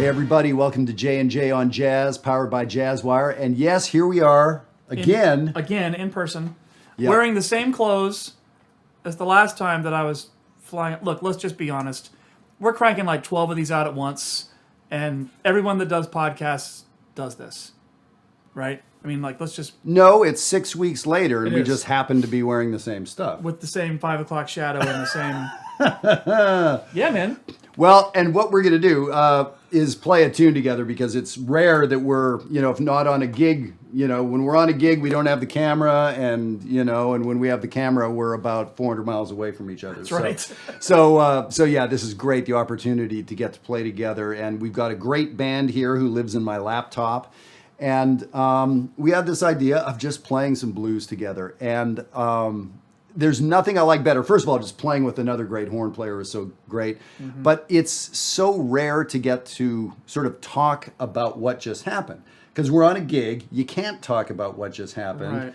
Hey everybody, welcome to J&J on Jazz, powered by Jazzwire. And yes, here we are again. In person, wearing the same clothes as the last time that I was flying. Look, let's just be honest. We're cranking like 12 of these out at once, and everyone that does podcasts does this, right? I mean, like, let's just... No, it's 6 weeks later, and we just happen to be wearing the same stuff. With the same 5 o'clock shadow and the same... Yeah, man. Well, and what we're going to do is play a tune together, because it's rare that we're, if not on a gig, when we're on a gig, we don't have the camera, and when we have the camera, we're about 400 miles away from each other. That's right. So yeah, this is great, the opportunity to get to play together, and we've got a great band here who lives in my laptop, and we had this idea of just playing some blues together, and there's nothing I like better. First of all, just playing with another great horn player is so great. Mm-hmm. But it's so rare to get to sort of talk about what just happened. Because we're on a gig, you can't talk about what just happened. Right.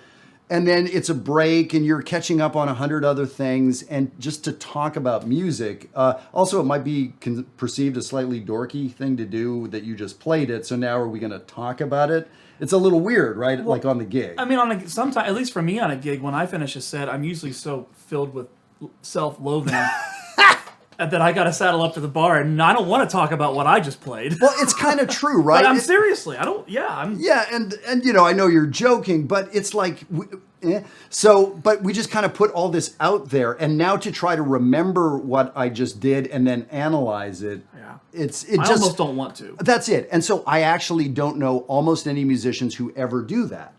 And then it's a break and you're catching up on 100 other things. And just to talk about music, also it might be perceived a slightly dorky thing to do that you just played it. So now are we going to talk about it? It's a little weird, right? Well, like on the gig. I mean, sometimes, at least for me on a gig, when I finish a set, I'm usually so filled with self-loathing that I got to saddle up to the bar, and I don't want to talk about what I just played. Well, it's kind of true, right? But seriously, I don't. Yeah, and I know you're joking, but it's like. But we just kind of put all this out there, and now to try to remember what I just did and then analyze it. Yeah. I almost don't want to. That's it. And so I actually don't know almost any musicians who ever do that.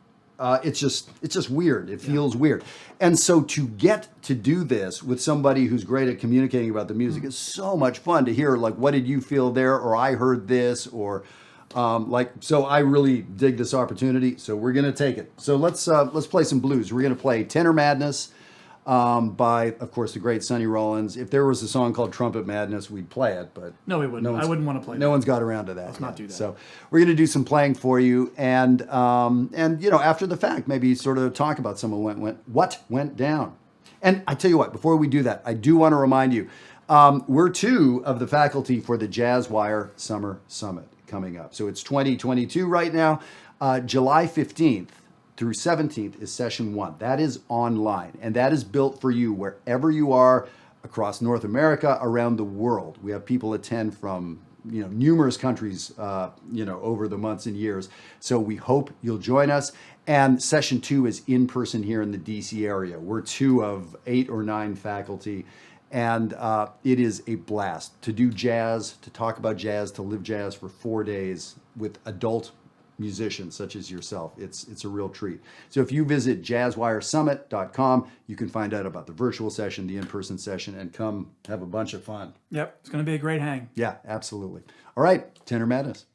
It's just weird. It feels weird. And so to get to do this with somebody who's great at communicating about the music is so much fun to hear, like, what did you feel there? Or I heard this, or so I really dig this opportunity. So we're going to take it. So let's play some blues. We're going to play Tenor Madness by, of course, the great Sonny Rollins. If there was a song called Trumpet Madness, we'd play it, but no, we wouldn't. I wouldn't want to play that. No one's got around to that. Let's not do that. So we're going to do some playing for you, and after the fact, maybe sort of talk about some of what went down. And I tell you what, before we do that, I do want to remind you, we're two of the faculty for the Jazzwire Summer Summit coming up. So it's 2022 right now. July 15th through 17th is session 1. That is online, and that is built for you wherever you are across North America, around the world. We have people attend from numerous countries over the months and years. So we hope you'll join us. And session 2 is in person here in the DC area. We're 2 of 8 or 9 faculty. And it is a blast to do jazz, to talk about jazz, to live jazz for 4 days with adult musicians such as yourself. It's a real treat. So if you visit jazzwiresummit.com, you can find out about the virtual session, the in-person session, and come have a bunch of fun. Yep, it's going to be a great hang. Yeah, absolutely. All right, Tenor Madness.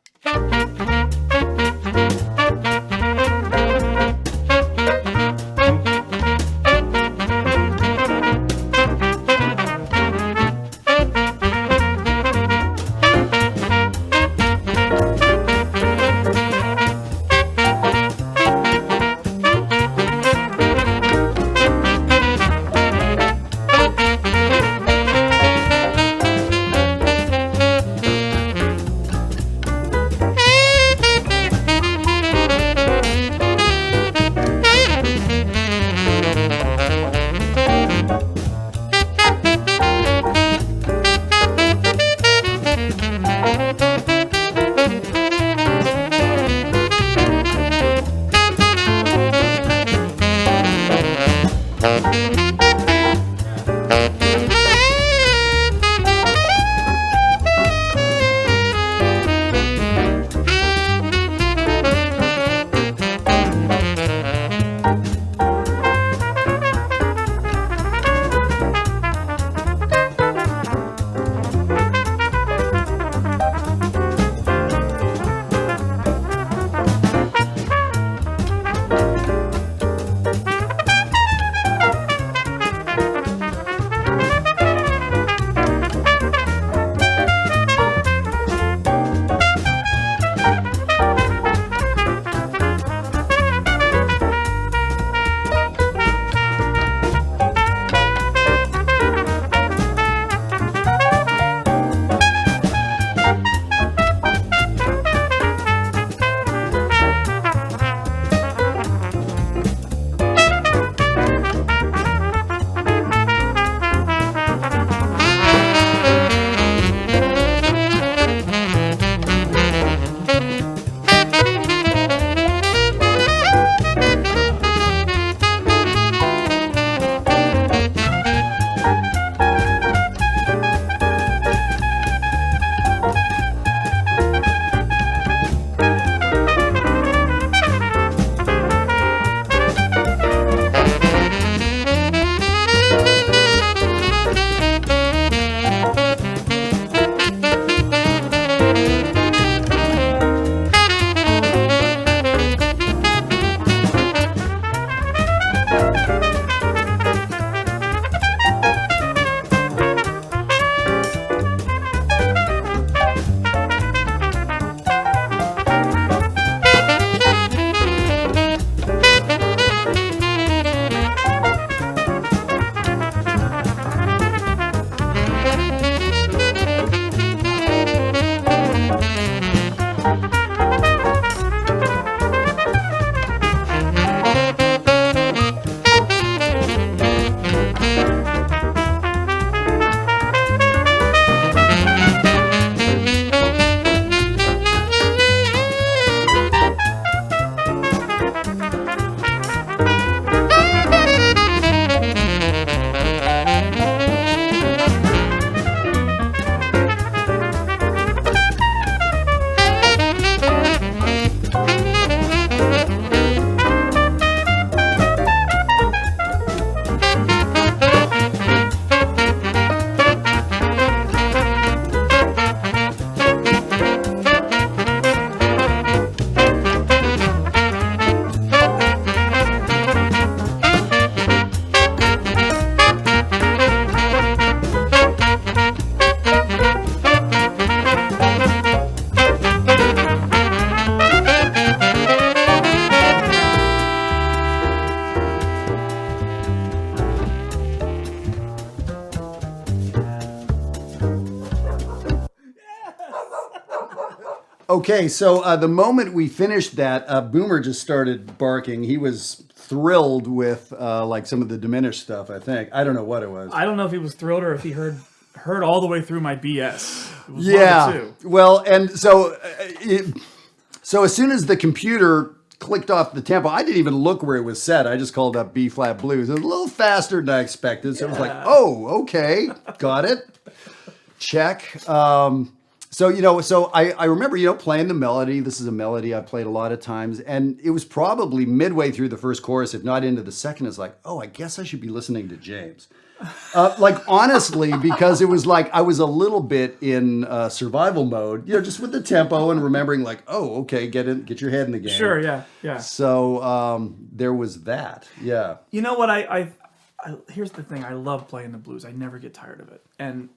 Okay, so the moment we finished that, Boomer just started barking. He was thrilled with like some of the diminished stuff, I think. I don't know what it was. I don't know if he was thrilled or if he heard all the way through my BS. It was Yeah. one of the two. Well, and so so as soon as the computer clicked off the tempo, I didn't even look where it was set. I just called up B flat blues. It was a little faster than I expected. So it was like, oh, okay, got it. Check. So, so I remember, playing the melody. This is a melody I've played a lot of times. And it was probably midway through the first chorus, if not into the second, it's like, oh, I guess I should be listening to James. Like, honestly, because it was like I was a little bit in survival mode, just with the tempo and remembering like, oh, okay, get your head in the game. Sure, yeah. So there was that. Yeah. You know what? I here's the thing. I love playing the blues. I never get tired of it. And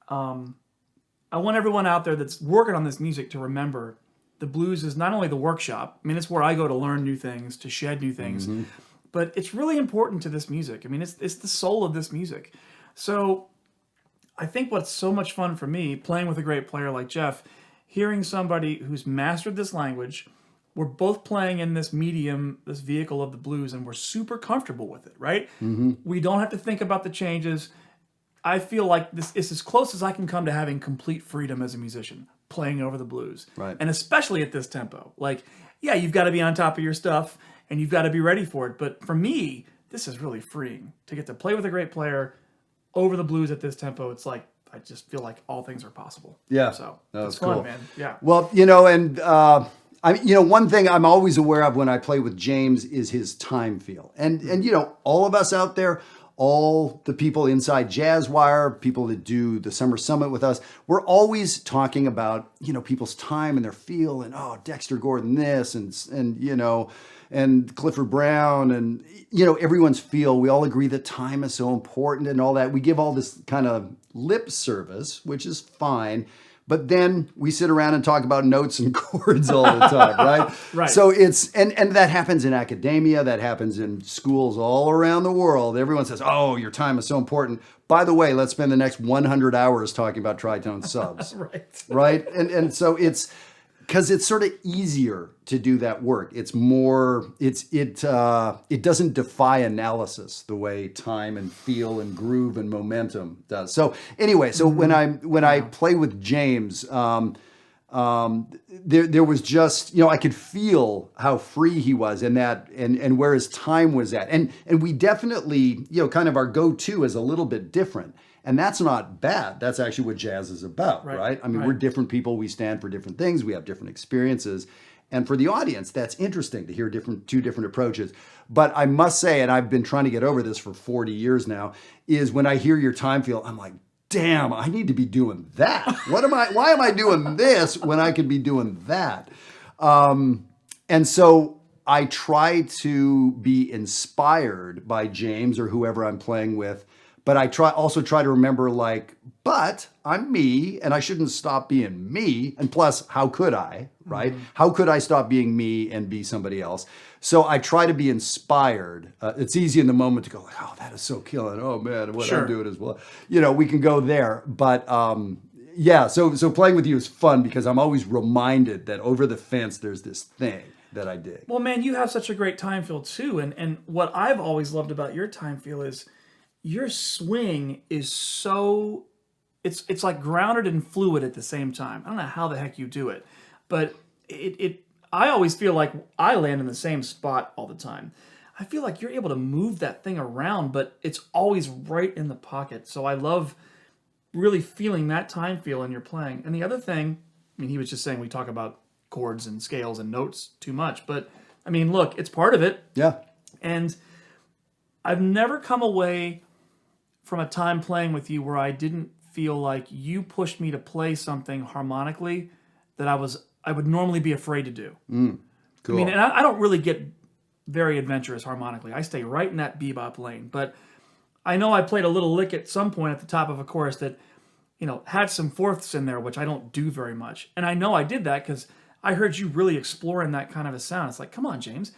I want everyone out there that's working on this music to remember the blues is not only the workshop. I mean, it's where I go to learn new things, to shed new things, but it's really important to this music. I mean, it's the soul of this music. So I think what's so much fun for me, playing with a great player like Jeff, hearing somebody who's mastered this language, we're both playing in this medium, this vehicle of the blues, and we're super comfortable with it, right? We don't have to think about the changes. I feel like this is as close as I can come to having complete freedom as a musician, playing over the blues. Right. And especially at this tempo. Like, yeah, you've got to be on top of your stuff, and you've got to be ready for it. But for me, this is really freeing. To get to play with a great player over the blues at this tempo, it's like, I just feel like all things are possible. Yeah. So that's it's fun, cool. man. Yeah. Well, and one thing I'm always aware of when I play with James is his time feel. And all of us out there, all the people inside Jazzwire, people that do the Summer Summit with us, we're always talking about, people's time and their feel and, Dexter Gordon this and Clifford Brown and, everyone's feel. We all agree that time is so important and all that. We give all this kind of lip service, which is fine. But then we sit around and talk about notes and chords all the time, right? Right. So it's, and that happens in academia, that happens in schools all around the world. Everyone says, oh, your time is so important. By the way, let's spend the next 100 hours talking about tritone subs. Right. Right? And so it's, because it's sort of easier to do that work. It's more, it doesn't defy analysis the way time and feel and groove and momentum does. So anyway, so when I play with James, there was just, I could feel how free he was and that, and where his time was at. And we definitely, kind of our go-to is a little bit different. And that's not bad. That's actually what jazz is about, right? I mean, we're different people. We stand for different things. We have different experiences. And for the audience, that's interesting to hear two different approaches. But I must say, and I've been trying to get over this for 40 years now, is when I hear your time feel, I'm like, damn, I need to be doing that. Why am I doing this when I could be doing that? And so I try to be inspired by James or whoever I'm playing with. But I also try to remember, but I'm me, and I shouldn't stop being me. And plus, how could I, right? How could I stop being me and be somebody else? So I try to be inspired. It's easy in the moment to go, oh, that is so killing. Oh, man, what I'm doing as well. We can go there. But so playing with you is fun because I'm always reminded that over the fence, there's this thing that I dig. Well, man, you have such a great time feel, too. And what I've always loved about your time feel is your swing is so, it's like grounded and fluid at the same time. I don't know how the heck you do it, but I always feel like I land in the same spot all the time. I feel like you're able to move that thing around, but it's always right in the pocket. So I love really feeling that time feel in your playing. And the other thing, he was just saying we talk about chords and scales and notes too much, but look, it's part of it. Yeah. And I've never come away from a time playing with you where I didn't feel like you pushed me to play something harmonically that I would normally be afraid to do. Cool. And I don't really get very adventurous harmonically. I stay right in that bebop lane. But I know I played a little lick at some point at the top of a chorus that, had some fourths in there, which I don't do very much. And I know I did that because I heard you really exploring that kind of a sound. It's like, come on, James,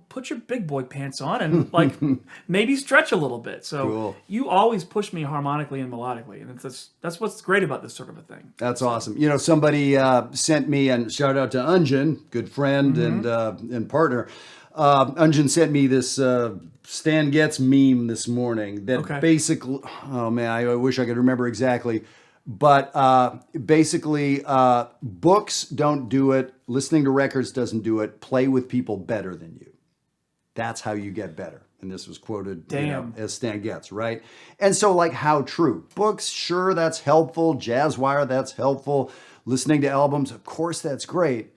put your big boy pants on and like maybe stretch a little bit. So Cool. you always push me harmonically and melodically, and that's what's great about this sort of a thing. That's awesome. Somebody sent me, and shout out to Unjin, good friend and partner. Unjin sent me this Stan Getz meme this morning that basically, oh man, I wish I could remember exactly. But basically, books don't do it. Listening to records doesn't do it. Play with people better than you. That's how you get better. And this was quoted as Stan Getz, right? And so, like, how true? Books, sure, that's helpful. Jazzwire, that's helpful. Listening to albums, of course, that's great.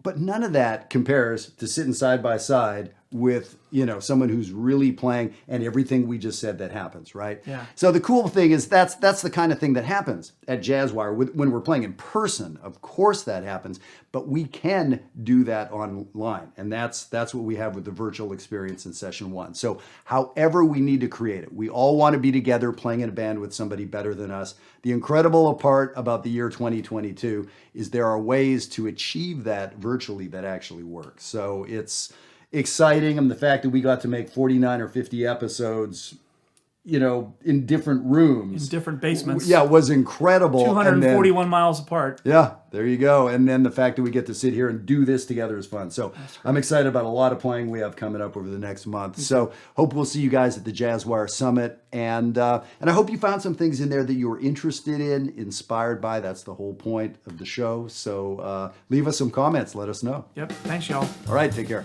But none of that compares to sitting side by side with, someone who's really playing, and everything we just said that happens, right? Yeah. So the cool thing is that's the kind of thing that happens at Jazzwire when we're playing in person. Of course that happens, but we can do that online, and that's what we have with the virtual experience in session one. So however we need to create it, we all want to be together playing in a band with somebody better than us. The incredible part about the year 2022 is there are ways to achieve that virtually that actually work. So it's exciting, and the fact that we got to make 49 or 50 episodes, in different rooms, in different basements, was incredible. 241 miles apart. Yeah, there you go. And then the fact that we get to sit here and do this together is fun. So I'm excited about a lot of playing we have coming up over the next month. So hope we'll see you guys at the Jazzwire Summit, and I hope you found some things in there that you were interested in, inspired by. That's the whole point of the show. So leave us some comments. Let us know. Yep. Thanks, y'all. All right. Take care.